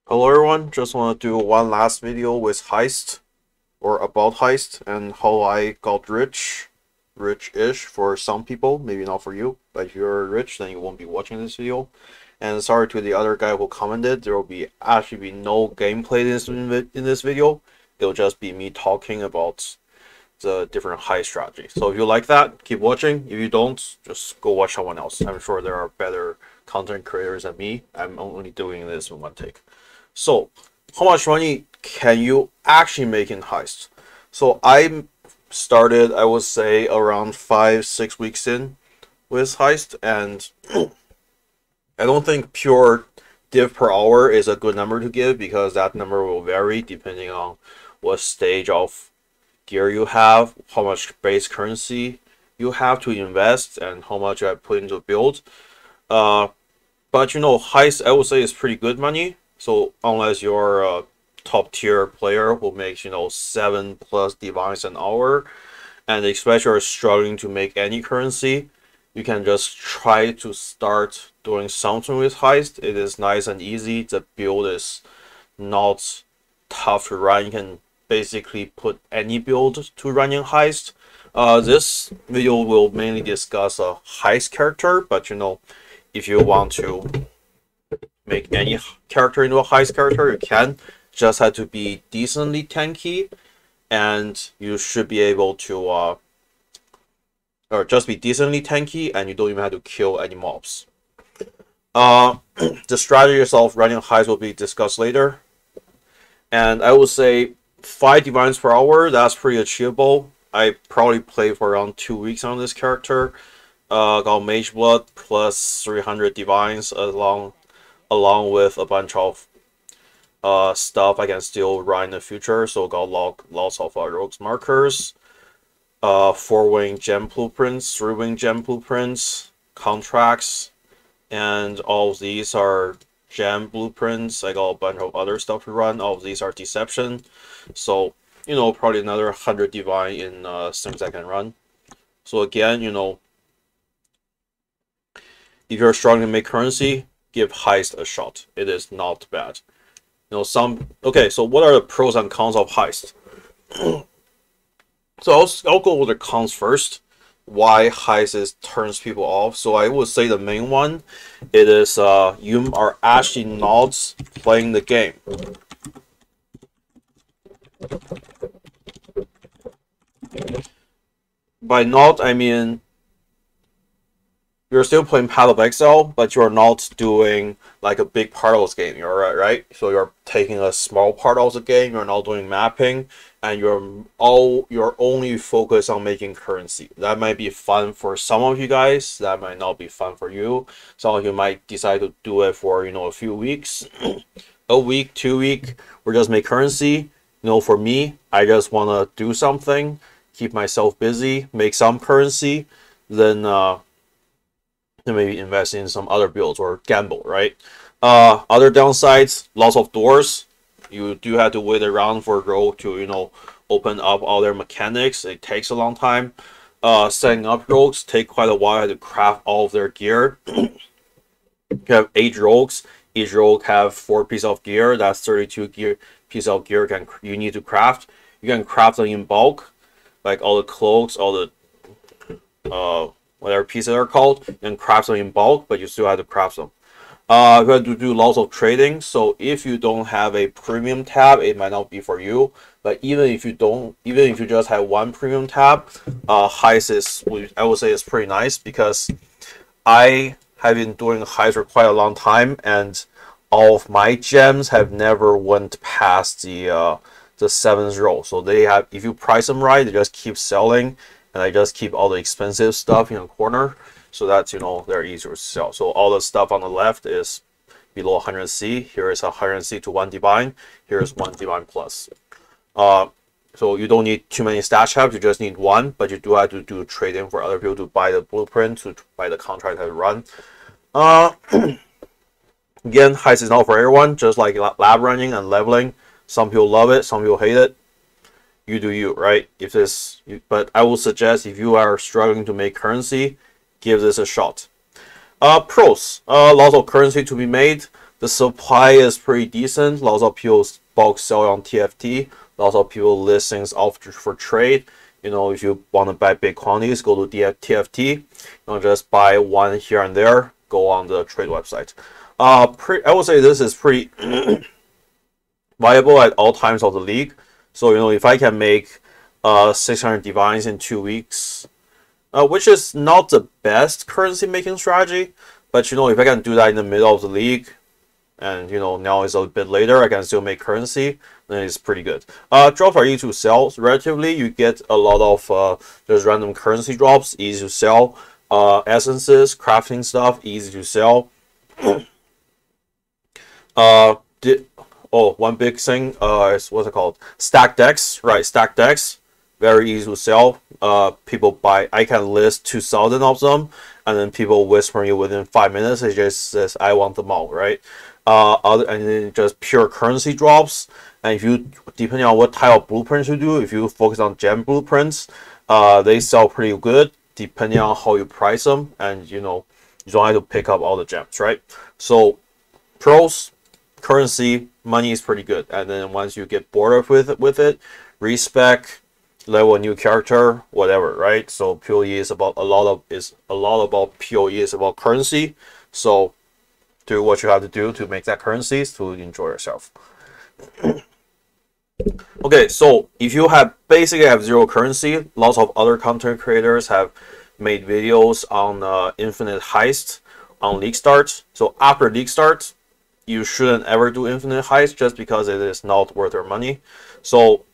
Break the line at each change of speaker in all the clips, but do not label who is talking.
Hello everyone, just want to do one last video with Heist, or about Heist, and how I got rich-ish for some people, maybe not for you, but if you're rich then you won't be watching this video. And sorry to the other guy who commented, there will actually be no gameplay in this video, it'll just be me talking about the different heist strategies. So if you like that, keep watching. If you don't, just go watch someone else. I'm sure there are better content creators than me. I'm only doing this in one take. So, how much money can you actually make in Heist? So I started, I would say, around 5-6 weeks in with Heist, and I don't think pure div per hour is a good number to give because that number will vary depending on what stage of gear you have, how much base currency you have to invest, and how much I put into build. But you know, Heist I would say is pretty good money. So unless you're a top tier player who makes 7+ divines an hour, and especially are struggling to make any currency, you can just try to start doing something with Heist. It is nice and easy. The build is not tough to run. You can basically put any build to run in Heist. This video will mainly discuss a Heist character, but if you want to make any character into a Heist character, you can. Just have to be decently tanky, and you should be able to or just be decently tanky, and you don't even have to kill any mobs. The strategies of running Heist will be discussed later, and I would say 5 divines per hour, that's pretty achievable. I probably played for around 2 weeks on this character. Got Mage Blood plus 300 divines along with a bunch of stuff I can still run in the future. So got lots of rogues markers, 4-wing gem blueprints, 3-wing gem blueprints, contracts, and all of these are gem blueprints. I got a bunch of other stuff to run. All of these are deception. So probably another 100 divine in things I can run. So again, if you're struggling to make currency, give Heist a shot. It is not bad. Okay, so what are the pros and cons of Heist? So I'll go over the cons first. Why Heist turns people off. So I would say the main one, it is you are actually not playing the game. By not, I mean you're still playing Path of Exile, but you're not doing like a big part of this game. You're right? So you're taking a small part of the game. You're not doing mapping, and you're only focused on making currency. That might be fun for some of you guys. That might not be fun for you. Some of you might decide to do it for a few weeks, a week, 2 weeks, or just make currency. For me, I just want to do something, keep myself busy, make some currency, then maybe invest in some other builds or gamble, right? Other downsides, lots of doors. You do have to wait around for a rogue to open up all their mechanics. It takes a long time. Setting up rogues take quite a while to craft all of their gear. You have 8 rogues. Each rogue have 4 pieces of gear. That's 32 pieces of gear you need to craft. You can craft them in bulk, like all the cloaks, all the whatever pieces are called, and craft them in bulk, but you still have to craft them. You have to do lots of trading, so if you don't have a premium tab, it might not be for you. But even if you just have one premium tab, Heist is, I would say, is pretty nice, because I have been doing Heist for quite a long time, and all of my gems have never went past the 7th row. So they have, if you price them right, they just keep selling. And I just keep all the expensive stuff in the corner, so that's they're easier to sell. So all the stuff on the left is below 100C. Here is 100C to 1 divine. Here is 1 divine plus. So you don't need too many stash tabs. You just need 1, but you do have to do trading for other people to buy the blueprint, to buy the contract to run. Again, Heist is not for everyone. Just like lab running and leveling, some people love it, some people hate it. You do you, right? But I would suggest, if you are struggling to make currency, give this a shot. Pros, lots of currency to be made, The supply is pretty decent. Lots of people bulk sell on TFT. Lots of people list things off for trade. You know, if you want to buy big quantities, go to TFT. You know, just buy one here and there. Go on the trade website. I would say this is pretty viable at all times of the league. So, you know, if I can make 600 divines in 2 weeks, which is not the best currency making strategy, but you know, if I can do that in the middle of the league, and you know, now it's a bit later, I can still make currency, then it's pretty good. Drops are easy to sell. Relatively, you get a lot of just random currency drops, easy to sell. Essences, crafting stuff, easy to sell. One big thing is what's it called? Stack decks, right? Stack decks, very easy to sell. People buy. I can list 2,000 of them, and then people whisper you within 5 minutes. It just says, "I want them all," right? And then just pure currency drops. And if you, depending on what type of blueprints you do, if you focus on gem blueprints, they sell pretty good depending on how you price them, and you know, you don't have to pick up all the gems, right? So pros, currency, money is pretty good, and then once you get bored with it, respec, level a new character, whatever, right? So PoE is about a lot about PoE is about currency. So do what you have to do to make that currencies to enjoy yourself. Okay, so if you basically have zero currency, lots of other content creators have made videos on infinite heist on league start. So after league start, you shouldn't ever do infinite heist just because it is not worth your money. So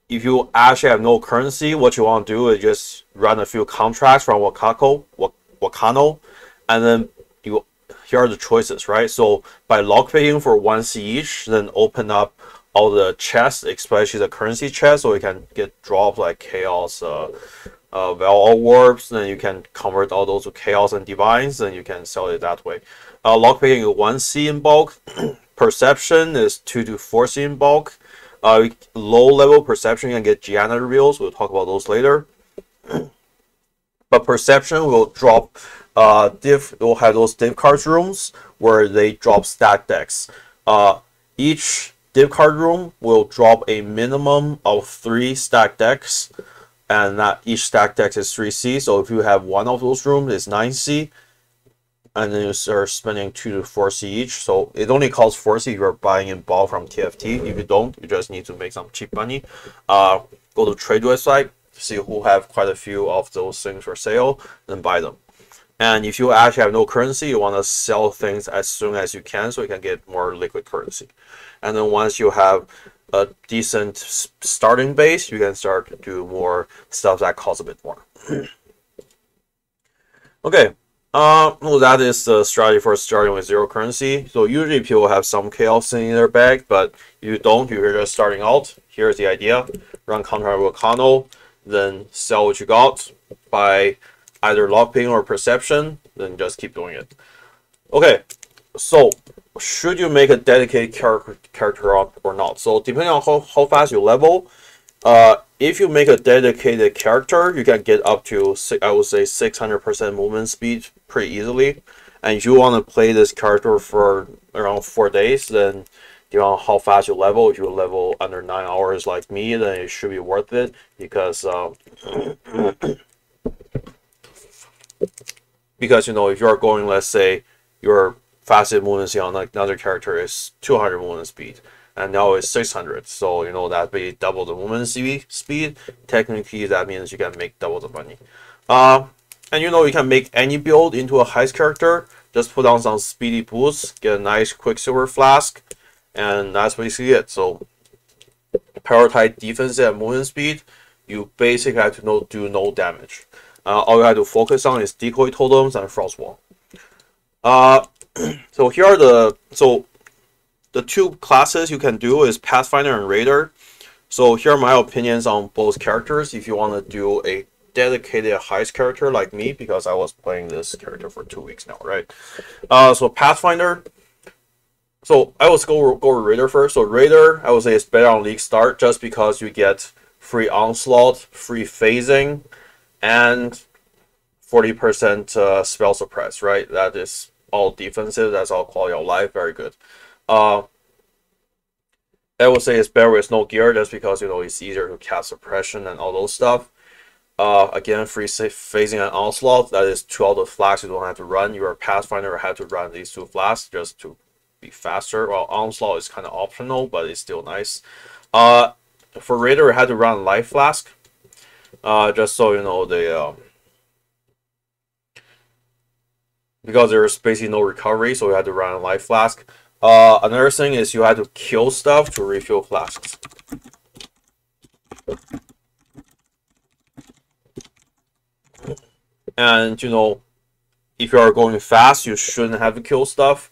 if you actually have no currency, what you want to do is just run a few contracts from Wakano, and then here are the choices, right? So by lockpicking for 1C each, then open up all the chests, especially the currency chest, so you can get drops like chaos, all warps. Then you can convert all those to chaos and divines, and you can sell it that way. Lockpicking is 1C in bulk. Perception is 2 to 4C in bulk. Low level perception, you can get Gianna reveals. We'll talk about those later. But perception will drop will have those div cards rooms where they drop stack decks. Each div card room will drop a minimum of 3 stack decks, and that each stack deck is 3C. So if you have one of those rooms, it's 9C, and then you start spending 2 to 4C each. So it only costs 4C if you're buying in bulk from TFT. If you don't, you just need to make some cheap money. Go to trade website, see who have quite a few of those things for sale, then buy them. And if you actually have no currency, you want to sell things as soon as you can so you can get more liquid currency. And then once you have a decent starting base, you can start to do more stuff that costs a bit more. Okay, well, that is the strategy for starting with zero currency. So usually people have some chaos in their bag, but if you don't, you're just starting out. Here's the idea: run contract with Kano, then sell what you got by either lockpicking or perception, then just keep doing it. Okay, so should you make a dedicated character up or not? So depending on how fast you level, if you make a dedicated character, you can get up to, I would say, 600% movement speed pretty easily. And if you want to play this character for around 4 days, then depending on how fast you level, if you level under 9 hours like me, then it should be worth it, because because you know, if you're going, let's say your fastest movement speed on another character is 200 movement speed, and now it's 600, so you know that be double the movement speed. Technically, that means you can make double the money. And you know, you can make any build into a heist character. Just put on some speedy boosts, get a nice Quicksilver flask, and that's basically it. So prioritize defense and movement speed. You basically have to do no damage. All you have to focus on is decoy totems and frost wall. So here are the 2 classes you can do is Pathfinder and Raider. So here are my opinions on both characters. If you want to do a dedicated heist character like me, because I was playing this character for 2 weeks now, right? So Pathfinder. So I will go with Raider first. So Raider, I would say, is better on league start just because you get free onslaught, free phasing, and 40% spell suppress, right? That is all defensive. That's all quality of life. Very good. I would say it's better with no gear just because it's easier to cast suppression and all those stuff. Again, free phasing and onslaught. That is 2 out of flags you don't have to run. Your Pathfinder had to run these 2 flags just to be faster. Well, onslaught is kind of optional, but it's still nice. For Raider, we had to run Life Flask. Just so you know, because there's basically no recovery, so we had to run a Life Flask. Another thing is you had to kill stuff to refill flasks. And if you are going fast, you shouldn't have to kill stuff.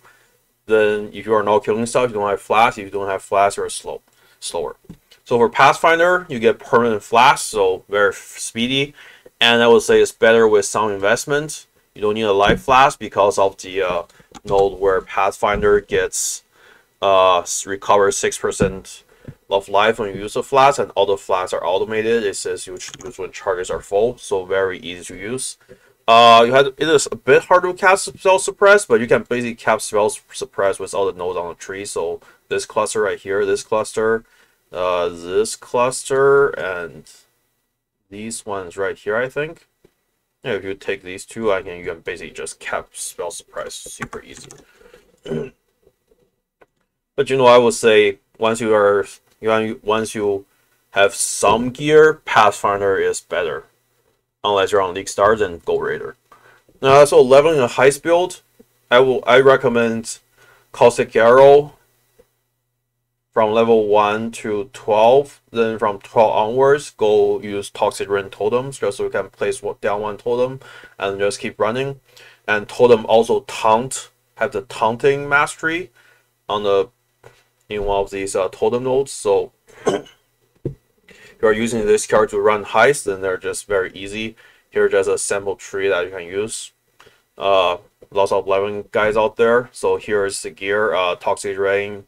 Then if you are not killing stuff, you don't have flash. If you don't have flash, you're slower. So for Pathfinder, you get permanent flash, so very speedy. And I would say it's better with some investment. You don't need a life flash because of the node where Pathfinder gets recovers 6% of life when you use a flash, and all the flasks are automated. It says you use when charges are full, so very easy to use. It is a bit hard to cast spell suppress, but you can basically cast spell suppress with all the nodes on the tree. So this cluster right here, this cluster, and these ones right here, I think. Yeah, if you take these 2, you can basically just cast spell suppress, super easy. But I would say once you have some gear, Pathfinder is better. Unless you're on League Stars, then go Raider. So leveling a heist build, I recommend Caustic Arrow from level 1 to 12. Then from 12 onwards, go use Toxic Rain totems just so you can place down 1 totem and just keep running. And totem also have the taunting mastery in one of these totem nodes. So you are using this card to run heist, then they're just very easy. Here's just a sample tree that you can use. Lots of leveling guys out there. So here's the gear: Toxic Rain,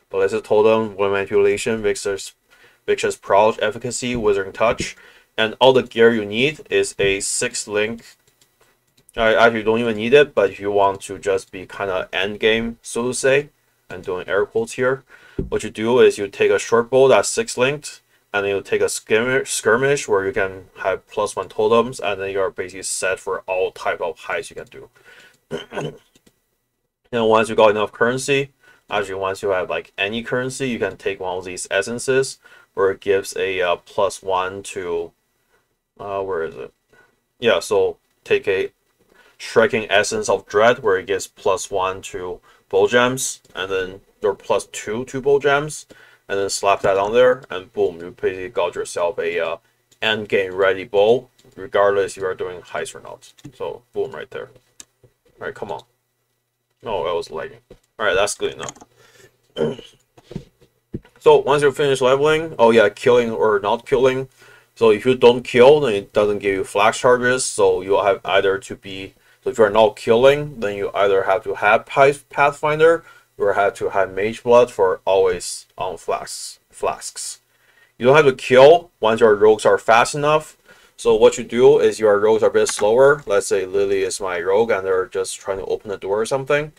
Ballistic Totem, Wind Manipulation, Vicious Prowl, Efficacy, Withering Touch, and all the gear you need is a 6-link. Actually, you don't even need it, but if you want to just be kind of end game, so to say, I'm doing air quotes here. What you do is you take a short bow that's 6-linked. And then you take a skirmish where you can have +1 totems, and then you're basically set for all type of heists you can do. And once you got enough currency, actually once you have like any currency, you can take one of these essences where it gives a +1 to where is it? Yeah, so take a Striking Essence of Dread where it gives +1 to bow gems, and then or +2 to bow gems. And then slap that on there, and boom, you basically got yourself a end game ready bow, regardless if you are doing heist or not. So boom, right there. All right, come on. Oh, that was lagging. All right, that's good enough. So once you finish leveling, oh yeah, killing or not killing. So if you don't kill, then it doesn't give you flash charges. So you have either to be. So if you're not killing, then you either have to have Pathfinder, or have to have Mage Blood for always on flasks. You don't have to kill once your rogues are fast enough. So what you do is your rogues are a bit slower. Let's say Lily is my rogue and they're just trying to open the door or something.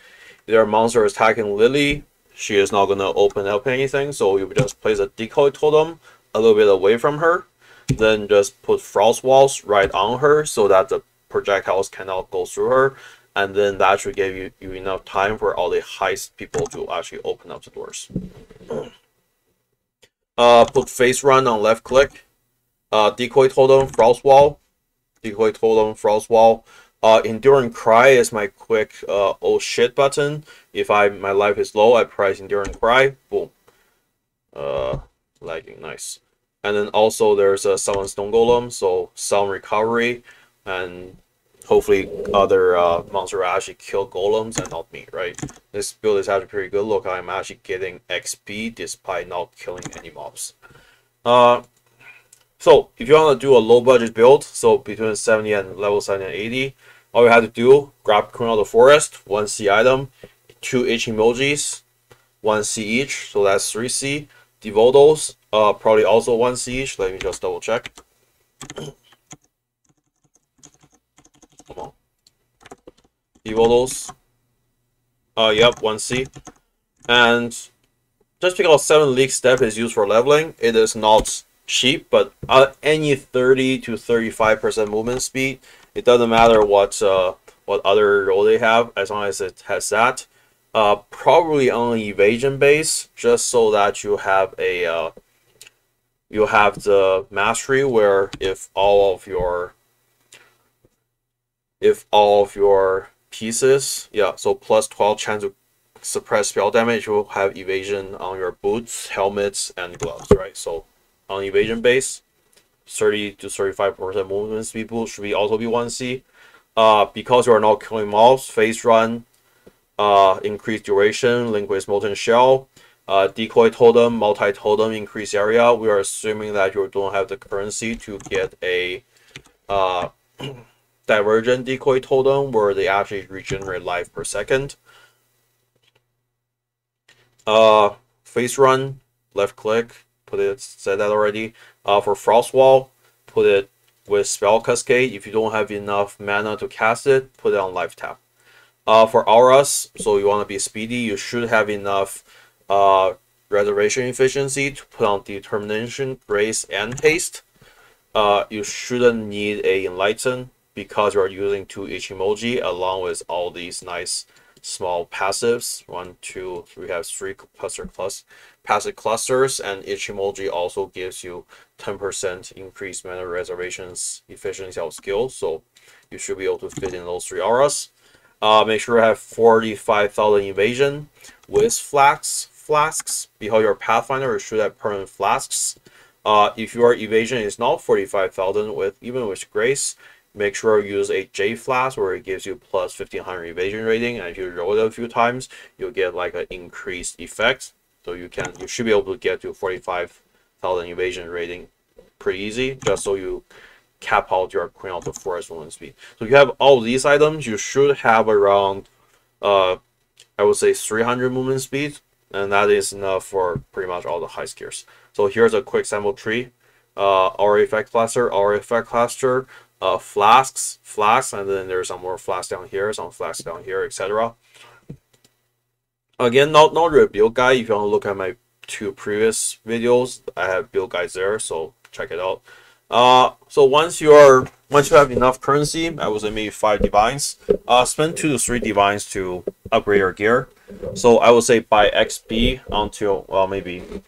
Their monster is attacking Lily. She is not going to open up anything. So you just place a decoy totem a little bit away from her. Then just put frost walls right on her so that the projectiles cannot go through her. And then that should give you enough time for all the heist people to actually open up the doors. Put face run on left click. Decoy totem, frost wall. Decoy totem, frost wall. Enduring Cry is my quick oh shit button. If my life is low, I press Enduring Cry. Boom. Lagging, nice. And then also there's a Summon Stone Golem, so some recovery, and hopefully other monsters actually kill golems and not me, right? This build is actually pretty good. Look, I'm actually getting XP despite not killing any mobs. So if you want to do a low budget build, so between 70 and level 70 and 80, all you have to do, grab Queen of the Forest, 1 C item, 2 H emojis, 1 C each, so that's 3 C. Devotos, probably also 1 C each. Let me just double check. Come on. Devotos, Yep, 1C. And just because 7 League Step is used for leveling, it is not cheap, but any 30 to 35% movement speed, it doesn't matter what other role they have, as long as it has that. Probably on evasion base, just so that you have a you have the mastery where if all of your pieces, yeah, so plus 12 chance to suppress spell damage, you will have evasion on your boots, helmets, and gloves, right? So on evasion base, 30 to 35% movement speed boost should also be 1C. Because you are not killing mobs, phase run, increased duration, link with molten shell, decoy totem, multi totem, increased area. We are assuming that you don't have the currency to get a divergent decoy totem where they actually regenerate life per second. Phase run, left click, put it, said that already. For Frost Wall, put it with Spell Cascade. If you don't have enough mana to cast it, put it on life tap. For auras, so you want to be speedy, you should have enough reservation efficiency to put on determination, grace, and haste. You shouldn't need a enlighten because you are using 2 Ichimoji along with all these nice small passives. 1, 2, 3, we have 3 passive clusters, and Ichimoji also gives you 10% increased mana reservations efficiency of skill, so you should be able to fit in those 3 auras. Make sure you have 45,000 evasion with flasks. Because you're a Pathfinder, you should have permanent flasks. If your evasion is not 45,000 even with grace, make sure you use a J flask where it gives you plus 1500 evasion rating, and if you roll it a few times, you'll get like an increased effect. So you should be able to get to 45,000 evasion rating pretty easy, just so you cap out your Queen of the Forest movement speed. So if you have all these items, you should have around I would say 300 movement speed, and that is enough for pretty much all the high skiers. So here's a quick sample tree. Aura effect cluster, flasks, and then there's some more flasks down here, some flasks down here, etc. Again, not a build guide. If you want to look at my 2 previous videos, I have build guides there, so check it out. So once you have enough currency, I would say maybe 5 divines. Spend 2 to 3 divines to upgrade your gear. So I would say buy XP until, well, maybe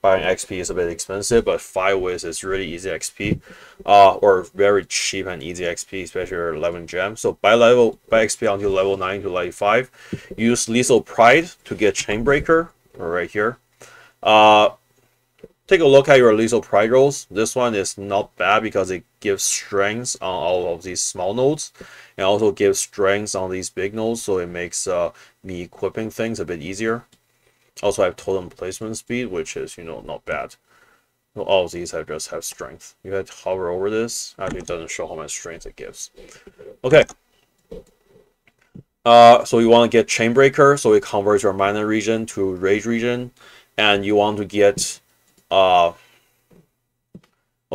buying XP is a bit expensive, but 5 ways is really easy XP, or very cheap and easy XP, especially 11 gems. So buy XP until level 9 to level 5. Use Lethal Pride to get Chainbreaker, right here. Take a look at your Lethal Pride rolls. This one is not bad because it gives strengths on all of these small nodes, and also gives strengths on these big nodes, so it makes me equipping things a bit easier. Also, I have totem placement speed, which is, not bad. All of these just have strength. You have to hover over this. Actually, it doesn't show how much strength it gives. Okay. So you want to get Chainbreaker, so it converts your mana region to rage region, and you want to get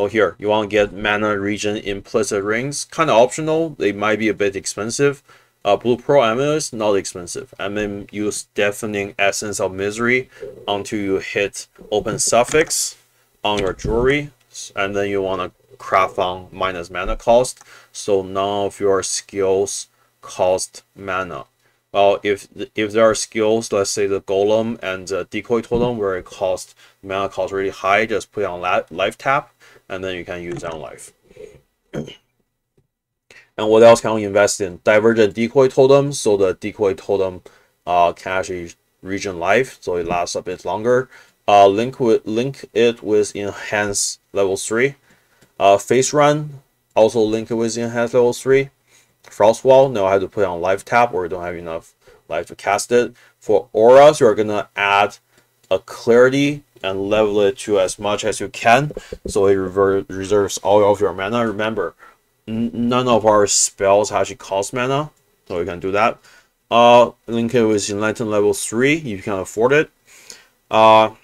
here you want to get mana region implicit rings. Kind of optional. They might be a bit expensive. Blue Pearl Amulet, not expensive. And then use Deafening Essence of Misery until you hit Open Suffix on your jewelry, and then you want to craft on minus mana cost, so none of your skills cost mana. Well, if there are skills, let's say the Golem and the Decoy Totem, where mana cost really high, just put it on life tap, and then you can use it on life. And what else can we invest in? Divergent Decoy Totem, so the Decoy Totem can actually regen life, so it lasts a bit longer. Link it with Enhance level 3. Face Run, also link it with Enhance level 3. Frost Wall, no, I have to put it on life tap, or you don't have enough life to cast it. For auras, you're gonna add a clarity and level it to as much as you can, so it reserves all of your mana. Remember, none of our spells actually cost mana, so you can do that. Link it with Enlighten level 3 if you can afford it. And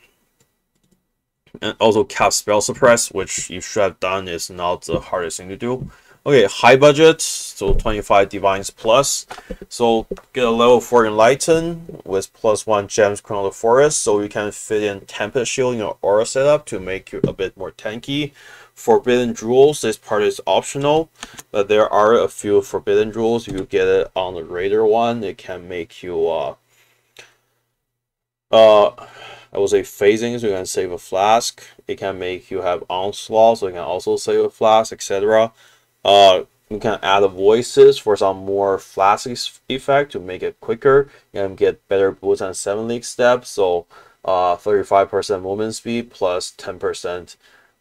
also cap spell suppress, which you should have done, is not the hardest thing to do. Okay, high budget, so 25 divines plus. So get a level 4 enlighten with +1 gems crown of the forest, so you can fit in Tempest Shield in your aura setup to make you a bit more tanky. Forbidden Jewels, this part is optional, but there are a few Forbidden Jewels. If you get it on the Raider one, it can make you I would say phasing, so you can save a flask. It can make you have onslaught, so you can also save a flask, etc. You can add voices for some more flask effect to make it quicker. You can get better boots and 7 league steps, so 35% movement speed plus 10%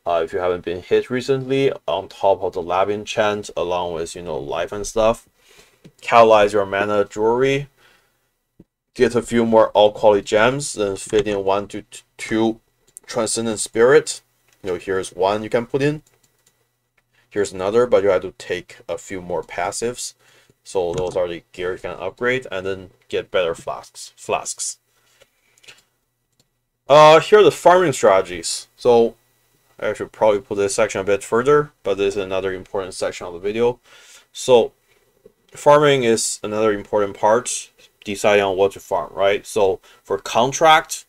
if you haven't been hit recently, on top of the lab enchant, along with life and stuff. Catalyze your mana jewelry. Get a few more all quality gems, then fit in 1 to 2 transcendent spirit. Here's one you can put in. Here's another, but you have to take a few more passives. So those are the gear you can upgrade, and then get better flasks. Here are the farming strategies. So I should probably put this section a bit further, but this is another important section of the video. So farming is another important part, deciding on what to farm, right? So for contract,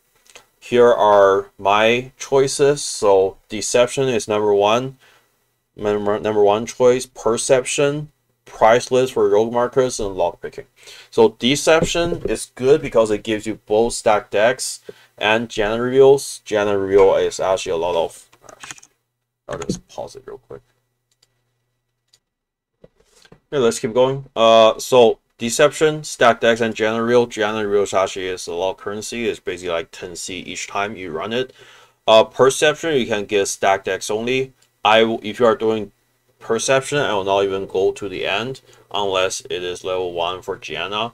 here are my choices. So deception is number one choice. Perception, priceless for rogue markers, and lockpicking. So deception is good because it gives you both stack decks and Janna reveals. Janna reveal is actually a lot of. I'll just pause it real quick. Okay, let's keep going. So deception, stack decks, and Janna reveal. Janna reveal actually is a lot of currency. It's basically like 10C each time you run it. Perception, you can get stack decks only. If you are doing perception, I will not even go to the end unless it is level 1 for Janna.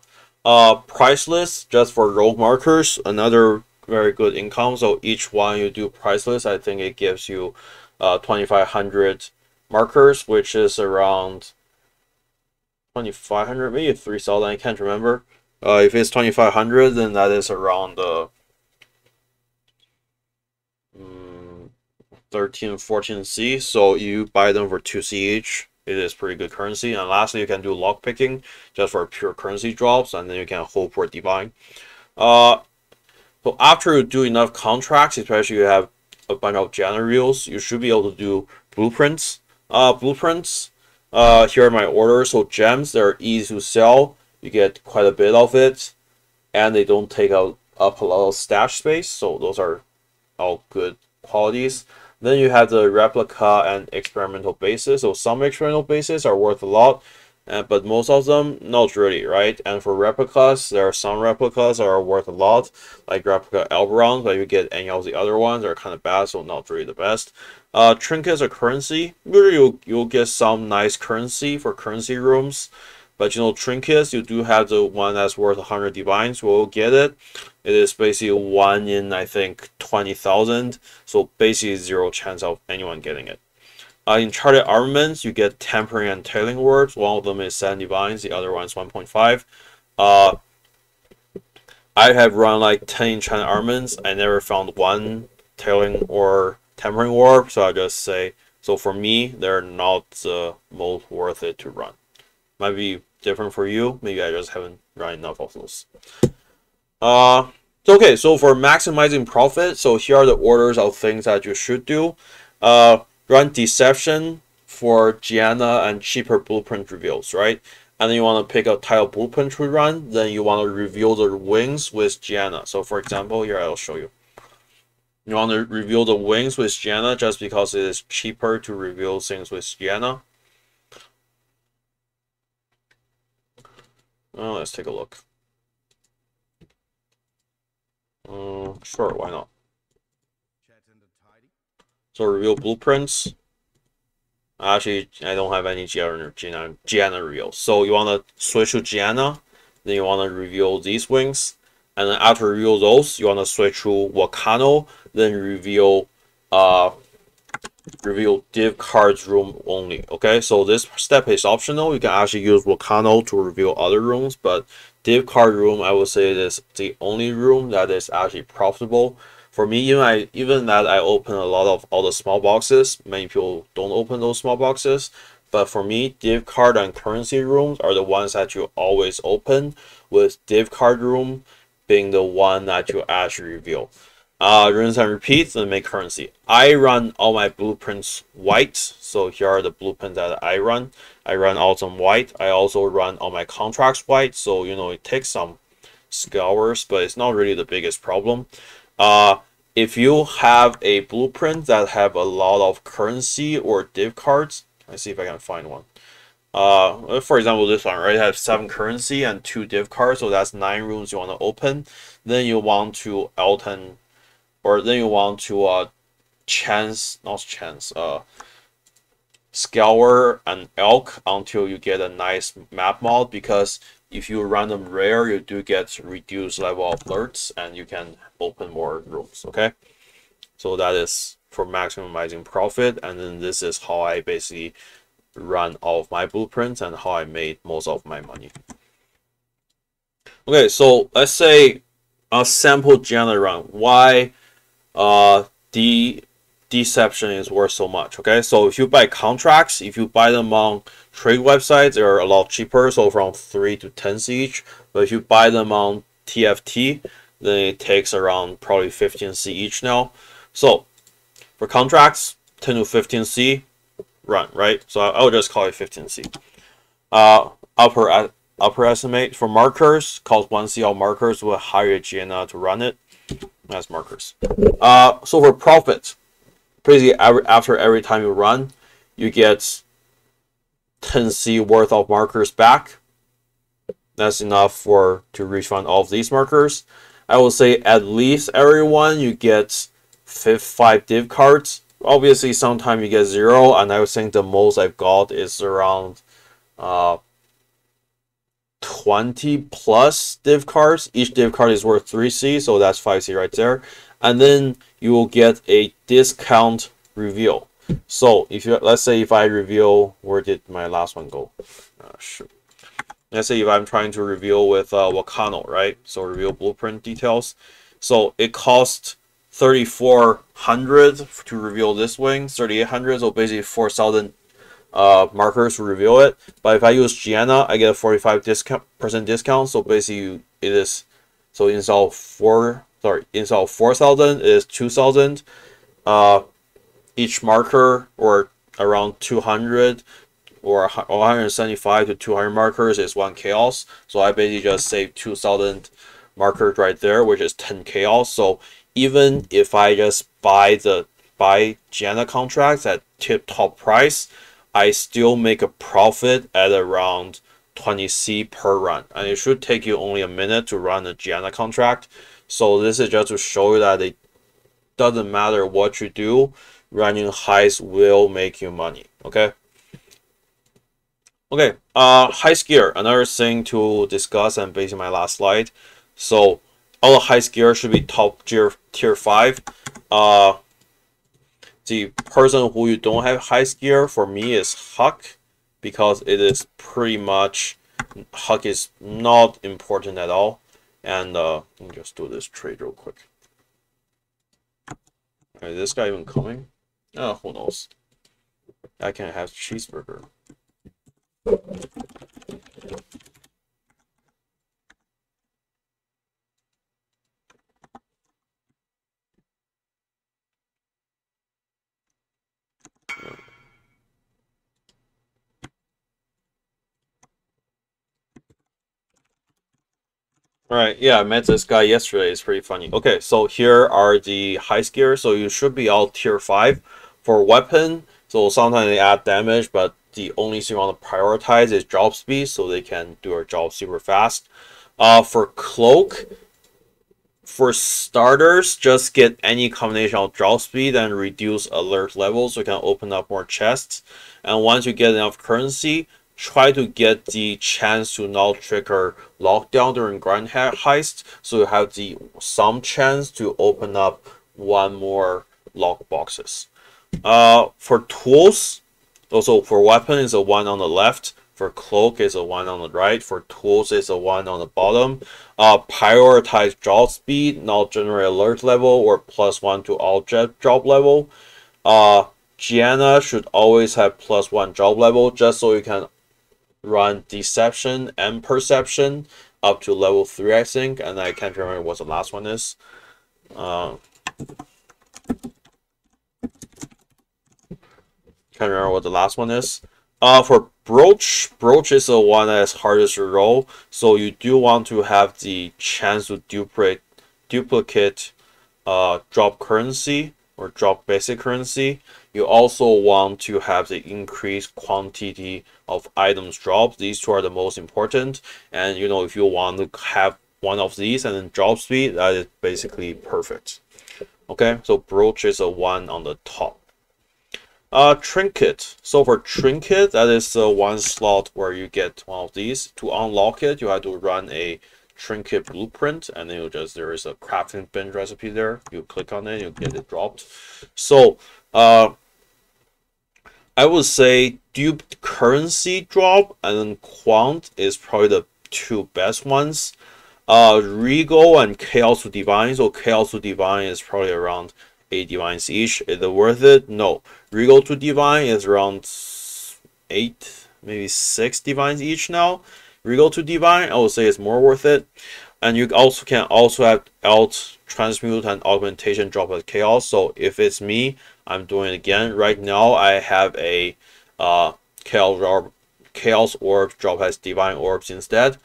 Priceless, just for rogue markers, another very good income. So each one you do priceless, I think it gives you 2,500 markers, which is around 2,500, maybe 3,000. I can't remember. If it's 2,500, then that is around 13, 14C, so you buy them for 2C each. It is pretty good currency. And lastly, you can do lock picking just for pure currency drops, and then you can hope for divine. So after you do enough contracts, especially you have a bunch of Janna reels, you should be able to do blueprints. Here are my orders. So gems, they're easy to sell. You get quite a bit of it, and they don't take up a lot of stash space. So those are all good qualities. Then you have the replica and experimental bases. So some experimental bases are worth a lot, but most of them not really, right? And for replicas, there are some replicas that are worth a lot, like replica Elberon, but you get any of the other ones, they're kind of bad, so not really the best. Trinkets are currency. Usually you'll get some nice currency for currency rooms, but trinkets, you do have the one that's worth 100 divines. We'll get it. It is basically 1 in, I think, 20,000. So basically 0 chance of anyone getting it. In charted armaments, you get Tempering and Tailing Words. One of them is 7 divines. The other one is 1.5. I have run like 10 enchanted armaments. I never found one Tailing or Tempering Warp. So I just say, so for me, they're not the most worth it to run. Might be different for you. Maybe I just haven't run enough of those. Okay, so for maximizing profit, so here are the orders of things that you should do. Run Deception for Janna and cheaper blueprint reveals, right? And then you want to pick a tile blueprint to run. Then you want to reveal the wings with Janna. So for example, here I'll show you. You want to reveal the wings with Janna just because it is cheaper to reveal things with Janna. Let's take a look. Sure, why not? So reveal blueprints. Actually, I don't have any Janna reveals. So you want to switch to Janna, then you want to reveal these wings, and then after reveal those, you want to switch to Wakano, then reveal div cards room only. Okay, so this step is optional. You can actually use Wakano to reveal other rooms, but div card room, I would say, is the only room that is actually profitable. For me, even that I open a lot of all the small boxes. Many people don't open those small boxes. But for me, div card and currency rooms are the ones that you always open, with div card room being the one that you actually reveal. Rinse and repeat, then make currency. I run all my blueprints white, so here are the blueprints that I run. I run all them white. I also run all my contracts white, so it takes some scours, but it's not really the biggest problem. If you have a blueprint that have a lot of currency or div cards, let's see if I can find one. For example, this one, right? I have 7 currency and 2 div cards, so that's 9 rooms you want to open. Then you want to scour and elk until you get a nice map mod, because if you run them rare, you do get reduced level of alerts and you can open more rooms. Okay, so that is for maximizing profit, and then this is how I basically run all of my blueprints and how I made most of my money. Okay, so let's say a sample Gianna run. Why the deception is worth so much? Okay, so if you buy contracts, if you buy them on trade websites, they're a lot cheaper, so from 3 to 10 each. But if you buy them on TFT, then it takes around probably 15 each now. So for contracts, 10 to 15 run, right? So I'll just call it 15 upper estimate. For markers, cost 1 all markers will hire Gianna to run it. That's markers. So for profit, basically after every time you run, you get 10 worth of markers back. That's enough to refund all of these markers. I will say at least everyone you get 5 div cards. Obviously, sometimes you get 0, and I would think the most I've got is around 20 plus div cards. Each div card is worth 3C, so that's 5C right there. And then you will get a discount reveal. So let's say if I reveal, where did my last one go? Shoot. Let's say if I'm trying to reveal with Wakano, right? So reveal blueprint details. So it costs 3,400 to reveal this wing, 3,800, so basically 4,000 markers to reveal it. But if I use Gianna, I get a 45% discount. So basically it is, so install 4,000 is 2,000. Each marker, or around 200 or 175 to 200 markers is 1 chaos. So I basically just saved 2,000 markers right there, which is 10 chaos. So even if I just buy Gianna contracts at tip-top price, I still make a profit at around 20C per run. And it should take you only a minute to run a Gianna contract. So this is just to show you that it doesn't matter what you do, running heist will make you money. Okay. Okay. Heist gear, another thing to discuss, and basically my last slide. So all the heist gear should be top tier 5. The person who you don't have heist gear for me is Huck, because it is pretty much, Huck is not important at all. And let me just do this trade real quick. Is this guy even coming? Oh, who knows? I can have cheeseburger. Alright, yeah, I met this guy yesterday. It's pretty funny. Okay, so here are the heist gear. So you should be all tier 5. For weapon, so sometimes they add damage, but the only thing you want to prioritize is job speed, so they can do their job super fast. For cloak, for starters, just get any combination of job speed and reduce alert levels, so you can open up more chests. And once you get enough currency, try to get the chance to not trigger lockdown during Grand Heist, so you have some chance to open up 1 more lock boxes. For tools, also for weapon is a 1 on the left, for cloak is a 1 on the right, for tools is a 1 on the bottom. Prioritize job speed, not generate alert level, or +1 to all job level. Gianna should always have +1 job level, just so you can run Deception and Perception up to level 3, I think, and I can't remember what the last one is. Can't remember what the last one is. For Brooch is the one that is hardest to roll, so you do want to have the chance to duplicate drop currency or drop basic currency. You also want to have the increased quantity of items dropped. These two are the most important, and you know, if you want to have one of these and then drop speed, that is basically perfect. Okay, so Brooch is a 1 on the top. Trinket. So for Trinket, that is the one slot where you get one of these. To unlock it, you have to run a Trinket blueprint, and then there is a crafting bench recipe there. You click on it, you get it dropped. So I would say duped currency drop and then Quant is probably the two best ones. Regal and Chaos to Divine. So Chaos to Divine is probably around 8 divines each. Is it worth it? No. Regal to Divine is around 8, maybe 6 divines each now. Regal to Divine, I would say, is more worth it. And you also can have alt transmute and augmentation drop as chaos. So if it's me, I'm doing it again. Right now I have a chaos orb drop as divine orbs instead.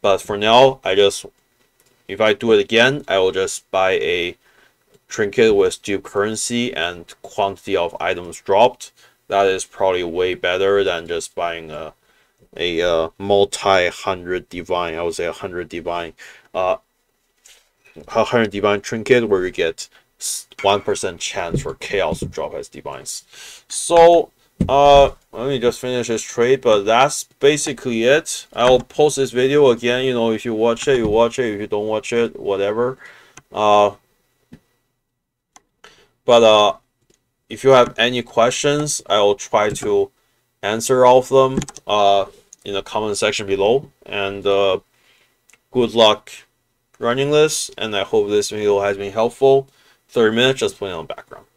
But for now, if I do it again, I will just buy a Trinket with dupe currency and quantity of items dropped. That is probably way better than just buying a multi-100 divine. I would say 100 divine, 100 divine Trinket where you get 1% chance for chaos to drop as divines. So let me just finish this trade, but that's basically it. I'll post this video again. You know, if you watch it, you watch it. If you don't watch it, whatever. But if you have any questions, I will try to answer all of them in the comment section below. And good luck running this, and I hope this video has been helpful. 30 minutes, just putting on the background.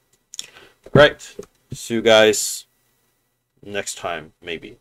Right, see you guys next time, maybe.